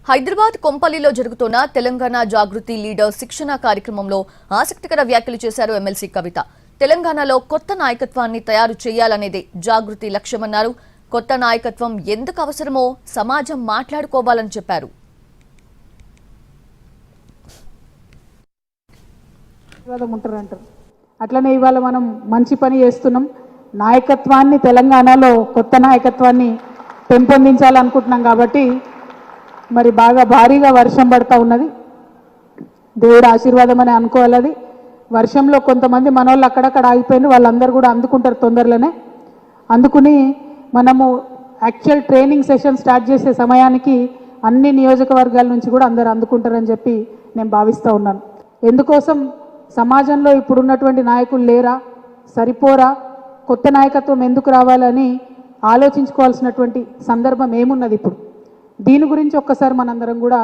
హైదరాబాద్ కొంపల్లిలో జరుగుతున్న తెలంగాణ జాగృతి లీడర్ శిక్షణ కార్యక్రమంలో ఆసక్తికర వ్యాఖ్యలు చేశారు ఎమ్మెల్సీ కవిత. తెలంగాణలో కొత్త నాయకత్వాన్ని తయారు చేయాలనేదే జాగృతి లక్ష్యమన్నారు. కొత్త నాయకత్వం ఎందుకు అవసరమో సమాజం మాట్లాడుకోవాలని చెప్పారు. అట్లనే ఇవాళ మనం మంచి పని చేస్తున్నాం. నాయకత్వాన్ని తెలంగాణలో కొత్త నాయకత్వాన్ని పెంపొందించాలనుకుంటున్నాం కాబట్టి మరి బాగా భారీగా వర్షం పడతా ఉన్నది. దేవుడు ఆశీర్వాదం అని అనుకోవాలి. అది వర్షంలో కొంతమంది మనోళ్ళు అక్కడక్కడ ఆగిపోయిన వాళ్ళందరూ కూడా అందుకుంటారు తొందరలోనే. అందుకుని మనము యాక్చువల్ ట్రైనింగ్ సెషన్ స్టార్ట్ చేసే సమయానికి అన్ని నియోజకవర్గాల నుంచి కూడా అందరూ అందుకుంటారని చెప్పి నేను భావిస్తూ ఉన్నాను. ఎందుకోసం సమాజంలో ఇప్పుడున్నటువంటి నాయకులు లేరా, సరిపోరా, కొత్త నాయకత్వం ఎందుకు రావాలని ఆలోచించుకోవాల్సినటువంటి సందర్భం ఏమున్నది ఇప్పుడు. దీని గురించి ఒక్కసారి మనందరం కూడా